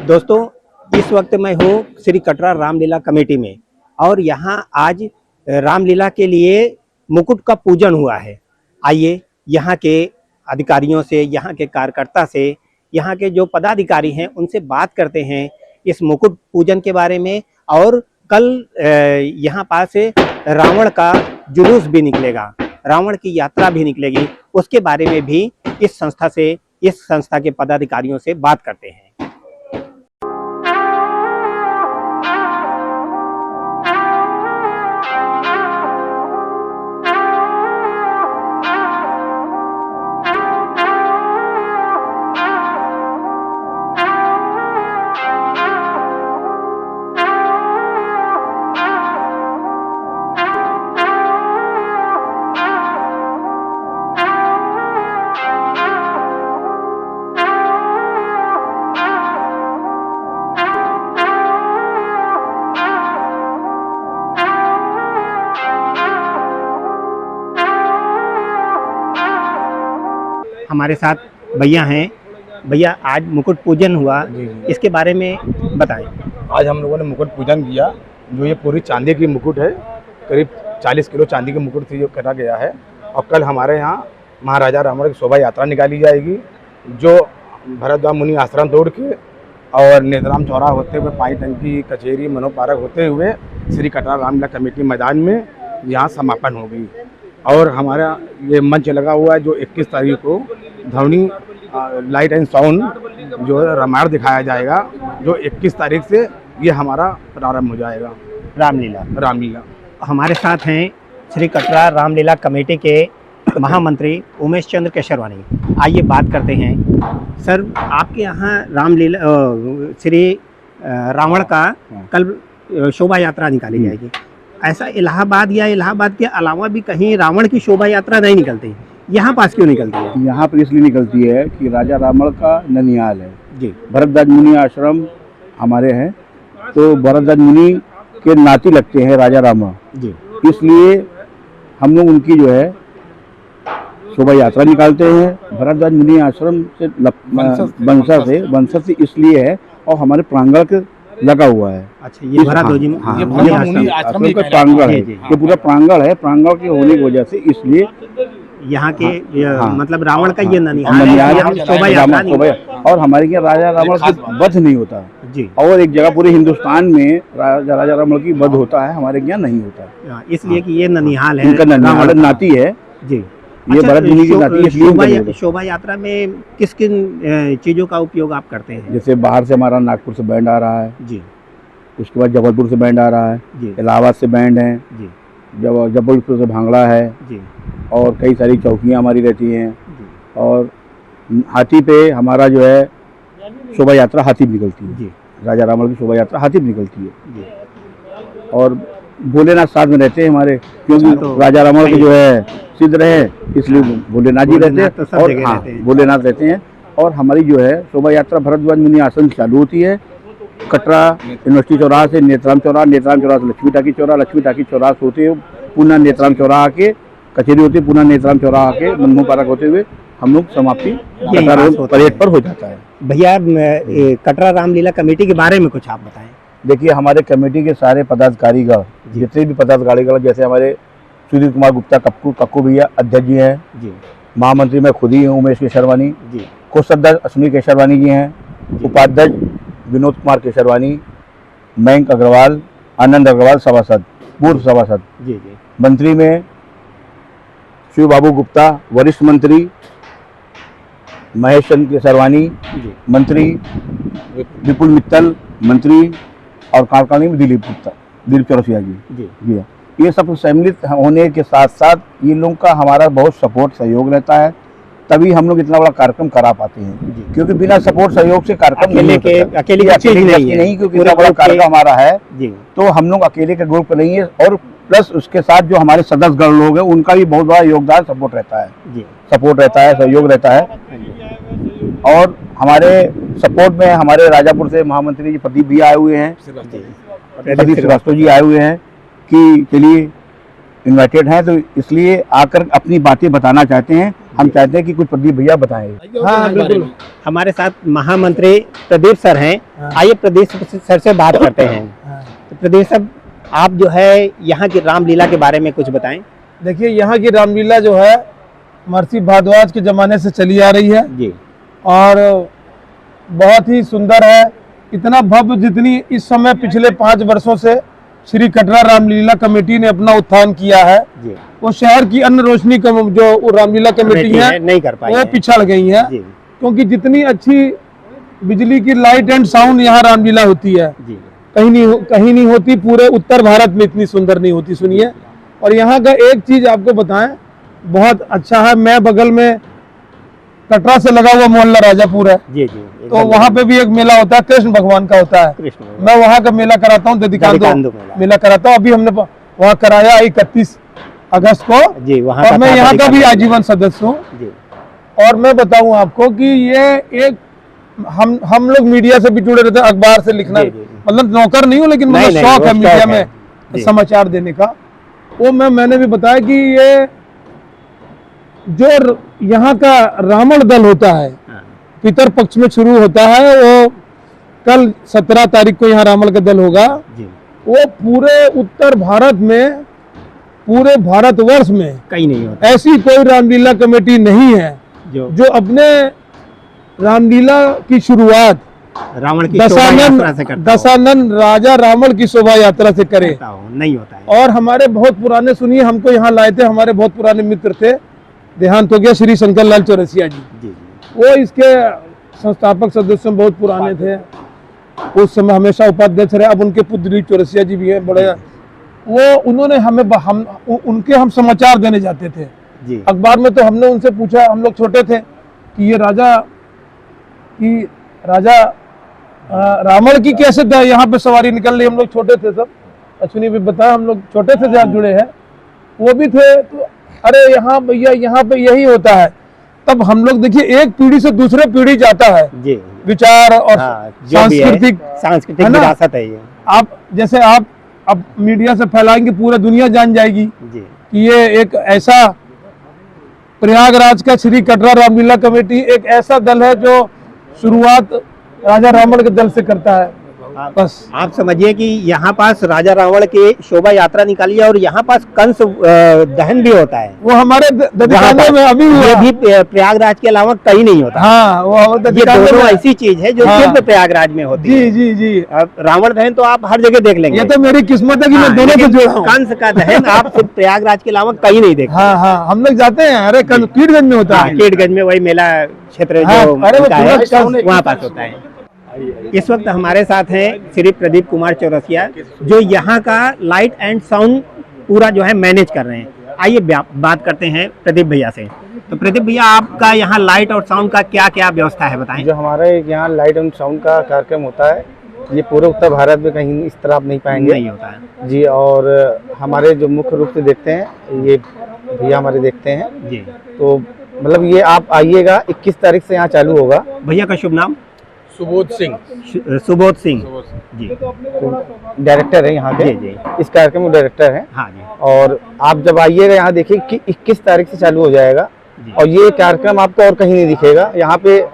दोस्तों, इस वक्त मैं हूँ श्री कटरा रामलीला कमेटी में और यहाँ आज रामलीला के लिए मुकुट का पूजन हुआ है। आइए यहाँ के अधिकारियों से, यहाँ के कार्यकर्ता से, यहाँ के जो पदाधिकारी हैं उनसे बात करते हैं इस मुकुट पूजन के बारे में। और कल यहाँ पास से रावण का जुलूस भी निकलेगा, रावण की यात्रा भी निकलेगी, उसके बारे में भी इस संस्था के पदाधिकारियों से बात करते हैं। हमारे साथ भैया हैं। भैया, आज मुकुट पूजन हुआ, इसके बारे में बताएं। आज हम लोगों ने मुकुट पूजन किया। जो ये पूरी चांदी की मुकुट है, करीब 40 किलो चांदी की मुकुट थी जो करा गया है। और कल हमारे यहाँ महाराजा रावण की शोभा यात्रा निकाली जाएगी, जो भरद्वाज मुनि आश्रम तोड़ के और नेत्राम चौराहा होते हुए, पाई टंकी, कचहरी, मनोपार्क होते हुए श्री कटरा रामलीला कमेटी मैदान में यहाँ समापन होगी। और हमारा ये मंच लगा हुआ है जो 21 तारीख को ध्वनि लाइट एंड साउंड जो रामायण दिखाया जाएगा, जो 21 तारीख से ये हमारा प्रारंभ हो जाएगा। रामलीला हमारे साथ हैं श्री कटरा रामलीला कमेटी के महामंत्री उमेश चंद्र केशरवानी। आइए बात करते हैं। सर, आपके यहाँ रामलीला श्री रावण का कल शोभा यात्रा निकाली जाएगी। ऐसा इलाहाबाद या इलाहाबाद के अलावा भी कहीं रावण की शोभा यात्रा नहीं निकलती, यहाँ पास क्यों निकलती है? यहाँ पर इसलिए निकलती है कि राजा रावण का ननिहाल है जी। भरद्वाज मुनि आश्रम हमारे हैं, तो भरद्वाज मुनि के नाती लगते हैं राजा रावण जी। इसलिए हम लोग उनकी जो है शोभा यात्रा निकालते हैं। भरद्वाज मुनि आश्रम से वंशज से इसलिए है, और हमारे प्रांगण के लगा हुआ है। अच्छा, ये भरद्वाज मुनि आश्रम का प्रांगण है, ये पूरा प्रांगण है। प्रांगण के होने की वजह से इसलिए यहाँ के मतलब रावण का ये ननिहाल है, शोभा यात्रा। और हमारे यहाँ राजा रावण का वध नहीं होता जी। और एक जगह पूरे हिंदुस्तान में राजा रावण की वध होता है, हमारे यहाँ नहीं होता, इसलिए कि ये ननिहाल है, इनका ननिहाल नाती है जी। ये भरत मुनि की नाती है, इसलिए शोभा यात्रा में किस किन चीजों का उपयोग आप करते हैं? जैसे बाहर से हमारा नागपुर से बैंड आ रहा है जी, उसके बाद जबलपुर से बैंड आ रहा है जी, इलाहाबाद से बैंड है जी, जबलपुर से भांगड़ा है जी, और कई सारी चौकियाँ हमारी रहती हैं। और हाथी पे हमारा जो है शोभा यात्रा हाथी पे निकलती है जी। राजा रावण की शोभा यात्रा हाथी पे निकलती है जी। और भोलेनाथ साथ में रहते हैं हमारे, क्योंकि तो राजा रावण के जो है सिद्ध रहे, इसलिए भोलेनाथ जी रहते हैं। तो और हाँ, भोलेनाथ रहते हैं। और हमारी जो है शोभा यात्रा भरद्वाज मुनि आश्रम चालू होती है, कटरा यूनिवर्सिटी चौराहा से नेत्राम चौराहा, नेत्राम चौराहा से लक्ष्मी टाकी चौराहा, लक्ष्मी टाकी चौराहा से होते हुए पुनः नेत्राम चौराहा के कचहरी होती है, पुनः नेत्राम चौराहा के मनमोहन पार्क होते हुए हम लोग समाप्ति परेड पर हो जाता है। भैया, कटरा रामलीला कमेटी के बारे में कुछ आप बताएं। देखिए, हमारे कमेटी के सारे पदाधिकारीगण, जितने भी पदाधिकारीगण, जैसे हमारे सुधीर कुमार गुप्ता कक्कू भैया अध्यक्ष जी हैं जी, महामंत्री मैं खुद ही हूँ उमेश केशरवानी जी, कोषाध्यक्ष अश्विनी केशरवानी जी हैं, उपाध्यक्ष विनोद कुमार केशरवानी, मयंक अग्रवाल, आनंद अग्रवाल सभासद, पूर्व सभासद जी जी, मंत्री में शिव बाबू गुप्ता वरिष्ठ मंत्री, महेश चंद्र केशरवानी मंत्री, विपुल मित्तल मंत्री, और कार्यकारिणी में दिलीप चौरसिया जी। ये सब सम्मिलित होने के साथ साथ ये लोगों का हमारा बहुत सपोर्ट सहयोग रहता है, तभी हम लोग इतना बड़ा कार्यक्रम करा पाते हैं। क्योंकि बिना सपोर्ट सहयोग से कार्यक्रम अकेले नहीं, क्योंकि इतना बड़ा कार्यक्रम हमारा है तो हम लोग अकेले के ग्रुप नहीं है। और प्लस उसके साथ जो हमारे सदस्यगण लोग हैं उनका भी बहुत बड़ा योगदान सपोर्ट रहता है, सहयोग रहता है। और हमारे सपोर्ट में हमारे राजापुर से महामंत्री जी प्रदीप भी आए हुए हैं, प्रदीप श्रीवास्तव जी आए हुए हैं कि चलिए इन्वाइटेड हैं, तो इसलिए आकर अपनी बातें बताना चाहते हैं। हम चाहते हैं कि कुछ प्रदीप भैया बताएं। हाँ बिल्कुल, हमारे साथ महामंत्री प्रदीप सर हैं। आइए प्रदीप सर से बात करते हैं। तो प्रदीप सर, आप जो है यहाँ की रामलीला के बारे में कुछ बताएं। देखिए, यहाँ की रामलीला जो है महर्षि भारद्वाज के ज़माने से चली आ रही है जी, और बहुत ही सुंदर है। इतना भव्य जितनी इस समय पिछले 5 वर्षों से श्री कटरा रामलीला कमेटी ने अपना उत्थान किया है, जी, वो शहर की अन्य रोशनी जो रामलीला कमेटी है नहीं कर पाई वो है। पिछड़ गई है, जी, क्योंकि जितनी अच्छी बिजली की लाइट एंड साउंड यहाँ रामलीला होती है जी, कहीं नहीं होती। पूरे उत्तर भारत में इतनी सुंदर नहीं होती। सुनिए, और यहाँ का एक चीज आपको बताएं, बहुत अच्छा है। मैं बगल में कटरा से लगा हुआ मोहल्ला राजापुर है, जी, जी, तो वहाँ पे भी एक मेला होता है, कृष्ण भगवान का होता है। कृष्ण भगवान। मैं वहाँ का मेला कराता हूँ, दधिकांदो मेला कराता हूँ। अभी हमने वहाँ कराया 31 अगस्त को, जी, वहाँ और मैं यहाँ का भी दधिकांदो। आजीवन सदस्य हूँ। जी, और मैं बताऊँ आपको कि ये एक हम लोग मीडिया से भी जुड़े रहते हैं, अखबार से लिखना, जी, जी। मतलब नौकर नहीं हूँ, लेकिन नहीं, मतलब नहीं, शौक वो है मीडिया शौक है। में जी। समाचार देने का। वो मैंने भी बताया कि ये जो यहाँ का रावण दल होता है, हाँ, पितर पक्ष में शुरू होता है, वो कल 17 तारीख को यहाँ रावण का दल होगा। जी, वो पूरे उत्तर भारत में, पूरे भारतवर्ष में कहीं नहीं होता ऐसी कोई रामलीला कमेटी नहीं है जो अपने रामलीला की शुरुआत रावण की शोभा यात्रा से करता हो। दशानन राजा रावण की शोभा यात्रा से करे। करता हो, नहीं होता है। और हमारे बहुत पुराने, सुनिए, हमको यहाँ लाए थे, हमारे बहुत पुराने मित्र थे, देहांत हो गया, श्री शंकर लाल चौरसिया जी। जी, जी, वो इसके संस्थापक सदस्य में बहुत पुराने थे। उस समय हमेशा उपाध्यक्ष रहे। अब उनके पुत्री चौरसिया जी भी हैं, बड़े। वो उन्होंने उनके हम समाचार देने जाते थे जी, अखबार में। तो हमने उनसे पूछा, हम लोग छोटे थे, कि ये राजा रावण की कैसे यहाँ पे सवारी निकल रही। हम लोग छोटे थे सब, अश्विनी भी बताया, हम लोग छोटे से जहाँ जुड़े हैं, वो भी थे। तो अरे यहाँ भैया, यहाँ पे यही होता है। तब हम लोग, देखिए, एक पीढ़ी से दूसरे पीढ़ी जाता है जी, विचार और हाँ, जो भी है, सांस्कृतिक है ना? विरासत है ये। आप जैसे आप अब मीडिया से फैलाएंगे, पूरा दुनिया जान जाएगी जी, कि ये एक ऐसा प्रयागराज का श्री कटरा रामलीला कमेटी एक ऐसा दल है जो शुरुआत राजा रावण के दल से करता है। बस आप समझिए कि यहाँ पास राजा रावण की शोभा यात्रा निकाली है और यहाँ पास कंस दहन भी होता है। वो हमारे दधिकांदो में अभी हुआ। ये भी प्रयागराज के अलावा कहीं नहीं होता। हाँ, वो ये दधिकांदो दोनों में। ऐसी चीज है जो हाँ। सिर्फ प्रयागराज में होती है। जी जी जी, अब रावण दहन तो आप हर जगह देख लेंगे। ये तो मेरी किस्मत है कि हाँ, मैं दोनों से लेकिन जुड़ा हूँ। कंस का दहन आप सिर्फ प्रयागराज के अलावा कहीं नहीं देखते। हाँ हाँ, हम लोग जाते हैं। अरे कीटगंज में होता है। कीटगंज में वही मेला क्षेत्र हाँ, जो अरे वो होता है, पूरा वहाँ पास होता है। इस वक्त हमारे साथ हैं श्री प्रदीप कुमार चौरसिया, जो यहाँ का लाइट एंड साउंड पूरा जो है मैनेज कर रहे हैं। आइए बात करते हैं प्रदीप भैया से। तो प्रदीप भैया, आपका यहाँ लाइट और साउंड का क्या क्या व्यवस्था है, बताएं। जो हमारे यहाँ लाइट एंड साउंड का कार्यक्रम होता है, ये पूरे उत्तर भारत में कहीं इस तरह आप नहीं पाएंगे। नहीं होता है जी। और हमारे जो मुख्य रूप से देखते हैं, ये भैया हमारे देखते हैं जी। तो मतलब ये आप आइएगा, 21 तारीख से यहाँ चालू होगा। भैया का शुभ नाम? सुबोध सिंह। सुबोध सिंह जी, तो डायरेक्टर है यहाँ के। जी जी, इस कार्यक्रम में डायरेक्टर हैं। हाँ जी और आप जब आइएगा यहाँ देखिए कि 21 तारीख से चालू हो जाएगा जी। और ये कार्यक्रम आपको और कहीं नहीं दिखेगा। यहाँ पे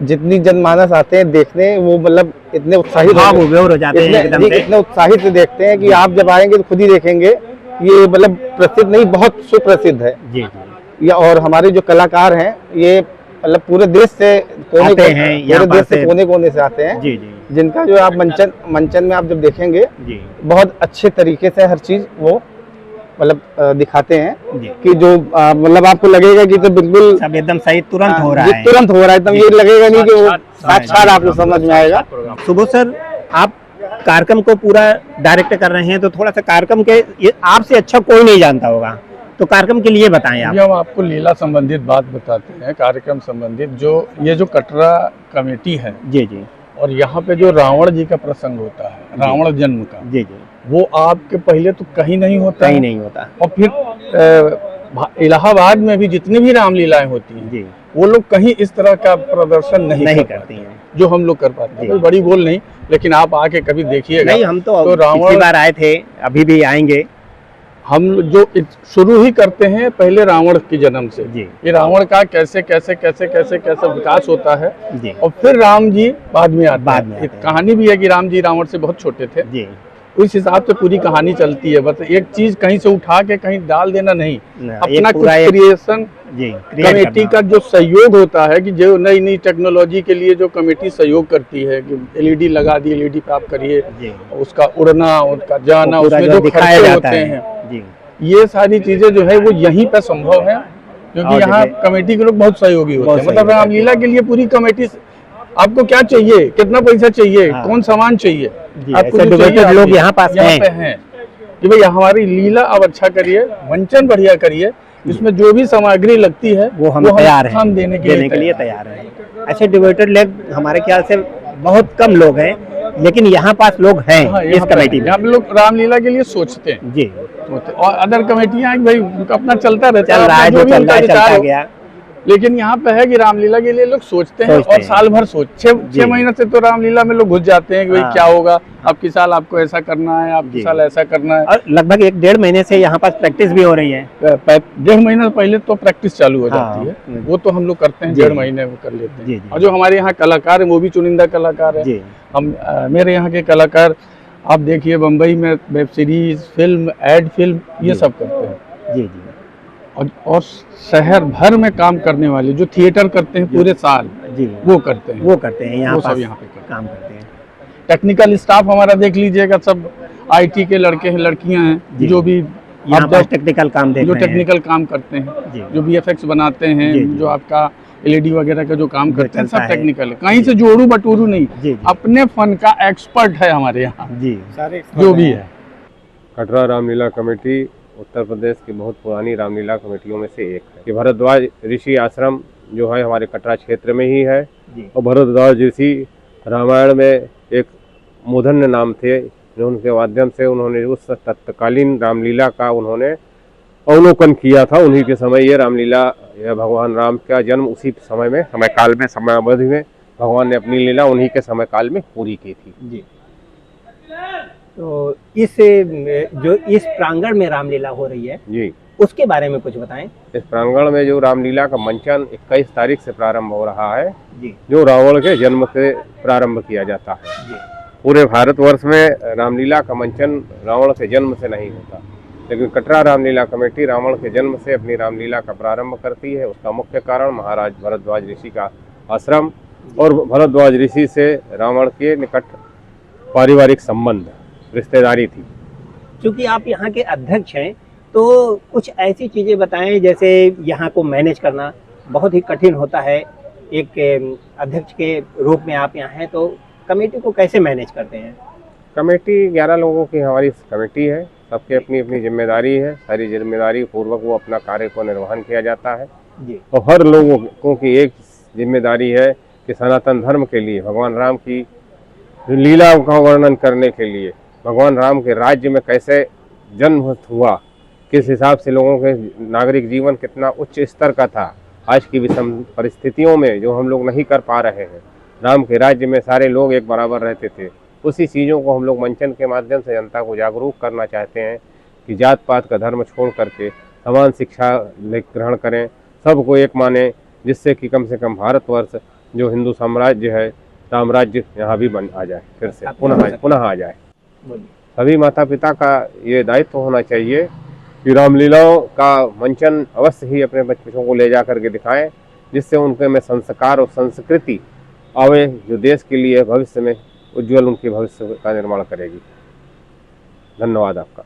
जितनी जनमानस आते हैं देखने, वो मतलब इतने उत्साहित भाव विभोर हो जाते हैं एकदम से। इतने उत्साहित से देखते हैं कि आप जब आएंगे तो खुद ही देखेंगे। ये मतलब प्रसिद्ध नहीं, बहुत सुप्रसिद्ध है। जी जी। या और हमारे जो कलाकार हैं, ये मतलब पूरे देश से आते हैं, यहाँ पूरे देश से से कोने कोने से आते हैं। जी जी जिनका जो आप मंचन में आप जब देखेंगे, जी बहुत अच्छे तरीके से हर चीज वो मतलब दिखाते हैं जी। कि जो मतलब आपको लगेगा कि तो बिल्कुल सब एकदम सही तुरंत हो रहा ये है। तुरंत हो रहा है एकदम। ये लगेगा नहीं कि वो साक्षात आपको समझ में आएगा। सुबोध सर, आप कार्यक्रम को पूरा डायरेक्ट कर रहे हैं, तो थोड़ा सा कार्यक्रम के ये आपसे अच्छा कोई नहीं जानता होगा, तो कार्यक्रम के लिए बताएं आप। हम आपको लीला संबंधित बात बताते हैं, कार्यक्रम संबंधित। जो ये जो कटरा कमेटी है, जी जी और यहाँ पे जो रावण जी का प्रसंग होता है, रावण जन्म का, जी जी, वो आपके पहले तो कहीं नहीं होता कहीं है। नहीं होता। और फिर इलाहाबाद में भी जितनी भी रामलीलाएं होती हैं, जी, वो लोग कहीं इस तरह का प्रदर्शन नहीं नहीं कर करती हैं। जो हम लोग कर पाते हैं। कोई बड़ी बोल नहीं, लेकिन आप आके कभी देखिएगा। नहीं, हम तो रावण पिछली बार आए थे, अभी भी आएंगे। हम जो शुरू ही करते हैं पहले रावण के जन्म से। जी। ये रावण का कैसे कैसे कैसे कैसे कैसे विकास होता है जी। और फिर राम जी बाद में आते बाद हैं। में एक आते हैं। कहानी भी है कि राम जी रावण से बहुत छोटे थे, जी उस हिसाब से पूरी कहानी चलती है। बस एक चीज कहीं से उठा के कहीं डाल देना नहीं, ना, अपना एक कुछ पूरा एक क्रिएशन जी क्रिएट कमेटी करना। का जो सहयोग होता है कि जो नई नई टेक्नोलॉजी के लिए जो कमेटी सहयोग करती है कि एलईडी लगा दी, एलईडी पे आप करिए, जी उसका उड़ना, उसका जाना, वो पूरा उसमें जो जो दिखाया खर्चे जाता होते है। हैं, जी ये सारी चीजें जो है वो यहीं पे संभव है क्योंकि और यहाँ जगह- कमेटी के लोग बहुत सहयोगी होते बहुत हैं। मतलब सहयोगी रामलीला के लिए पूरी कमेटी, आपको क्या चाहिए, कितना पैसा चाहिए, हाँ। कौन सामान चाहिए, जी, आपको ऐसे जो चाहिए devoted आप लोग ले- यहाँ पास यहाँ हैं। पे हैं कि भाई हमारी लीला अब अच्छा करिए, मंचन बढ़िया करिए, इसमें जो भी सामग्री लगती है वो हम तैयार हैं हम देने के लिए तैयार हैं। ऐसे डिवोटेड लोग हमारे ख्याल से बहुत कम लोग हैं, लेकिन यहाँ पास लोग हैं हाँ, इस यहाँ पे कमेटी में। हम लोग रामलीला के लिए सोचते हैं। जी और अदर कमेटियां भाई उनका अपना चलता रहता चल रहा है, अपना जो भी चल उनका रहा है विचार चलता हो। गया। लेकिन यहाँ पे है कि रामलीला के लिए लोग सोचते हैं सोचते और हैं। साल भर जी। छह महीने से तो रामलीला में लोग घुस जाते हैं कि भाई हाँ। क्या होगा, आपकी साल आपको ऐसा करना है, आपकी जी। साल ऐसा करना है। और लगभग 1-1.5 महीने से यहाँ पास प्रैक्टिस भी हो रही है। 1.5 महीने पहले तो प्रैक्टिस चालू हो हाँ। जाती है, वो तो हम लोग करते हैं, जी। 1.5 महीने में कर लेते जी, हैं। जी। और जो हमारे यहाँ कलाकार है वो भी चुनिंदा कलाकार है। जी हम मेरे यहाँ के कलाकार आप देखिए, बम्बई में web series, film, ad film, ये जी। सब करते हैं। जी जी और शहर भर में काम करने वाले जो थिएटर करते हैं पूरे साल, जी वो करते हैं। वो करते हैं यहाँ वो सब पास यहाँ पे करते हैं। काम करते हैं। टेक्निकल स्टाफ हमारा देख लीजिएगा, सब आईटी के लड़के हैं, लड़कियां हैं, जी। जो भी यहाँ आप पास टेक्निकल काम देख जो रहे हैं। टेक्निकल काम करते हैं, जी। जो वीएफएक्स बनाते हैं, जी, जी। जो आपका एलईडी वगैरह का जो काम जो करते हैं, चलता सब है। टेक्निकल है। कहीं से जोड़ू बटोरू नहीं, जी, जी। अपने फन का एक्सपर्ट है हमारे यहाँ, जी जो भी है। कटरा रामलीला कमेटी उत्तर प्रदेश की बहुत पुरानी रामलीला कमेटियों में से एक है। ये भरद्वाज ऋषि आश्रम जो है हमारे कटरा क्षेत्र में ही है। जी। और भरद्वाज ऋषि रामायण में एक मूर्धन्य नाम थे, जो उनके माध्यम से उन्होंने उस तत्कालीन रामलीला का उन्होंने अवलोकन किया था। उन्हीं के समय ये रामलीला, यह भगवान राम का जन्म उसी समय में, समय काल में, समय अवधि में भगवान ने अपनी लीला उन्हीं के समय काल में पूरी की थी। जी तो इस जो इस प्रांगण में रामलीला हो रही है जी, उसके बारे में कुछ बताएं। इस प्रांगण में जो रामलीला का मंचन 21 तारीख से प्रारंभ हो रहा है, जी जो रावण के जन्म से प्रारंभ किया जाता है। जी पूरे भारतवर्ष में रामलीला का मंचन रावण के जन्म से नहीं होता, लेकिन कटरा रामलीला कमेटी रावण के जन्म से अपनी रामलीला का प्रारंभ करती है। उसका मुख्य कारण महाराज भरद्वाज ऋषि का आश्रम और भरद्वाज ऋषि से रावण के निकट पारिवारिक संबंध, रिश्तेदारी थी। क्योंकि आप यहाँ के अध्यक्ष हैं, तो कुछ ऐसी चीज़ें बताएं जैसे यहाँ को मैनेज करना बहुत ही कठिन होता है। एक अध्यक्ष के रूप में आप यहाँ हैं, तो कमेटी को कैसे मैनेज करते हैं? कमेटी 11 लोगों की हमारी कमेटी है, सबकी अपनी अपनी जिम्मेदारी है। सारी जिम्मेदारी पूर्वक वो अपना कार्य को निर्वहन किया जाता है। जी तो हर लोगों की एक जिम्मेदारी है कि सनातन धर्म के लिए, भगवान राम की लीला का वर्णन करने के लिए, भगवान राम के राज्य में कैसे जन्म हुआ, किस हिसाब से लोगों के नागरिक जीवन कितना उच्च स्तर का था, आज की विषम परिस्थितियों में जो हम लोग नहीं कर पा रहे हैं। राम के राज्य में सारे लोग एक बराबर रहते थे, उसी चीज़ों को हम लोग मंचन के माध्यम से जनता को जागरूक करना चाहते हैं कि जात पात का धर्म छोड़ करके समान शिक्षा ग्रहण करें, सबको एक माने, जिससे कि कम से कम भारतवर्ष जो हिंदू साम्राज्य है, साम्राज्य यहाँ भी बन आ जाए, फिर से पुनः आ जाए। सभी माता पिता का ये दायित्व होना चाहिए कि रामलीलाओं का मंचन अवश्य ही अपने बच्चों को ले जा करके दिखाएं, जिससे उनके में संस्कार और संस्कृति आवे, जो देश के लिए भविष्य में उज्जवल उनके भविष्य का निर्माण करेगी। धन्यवाद आपका।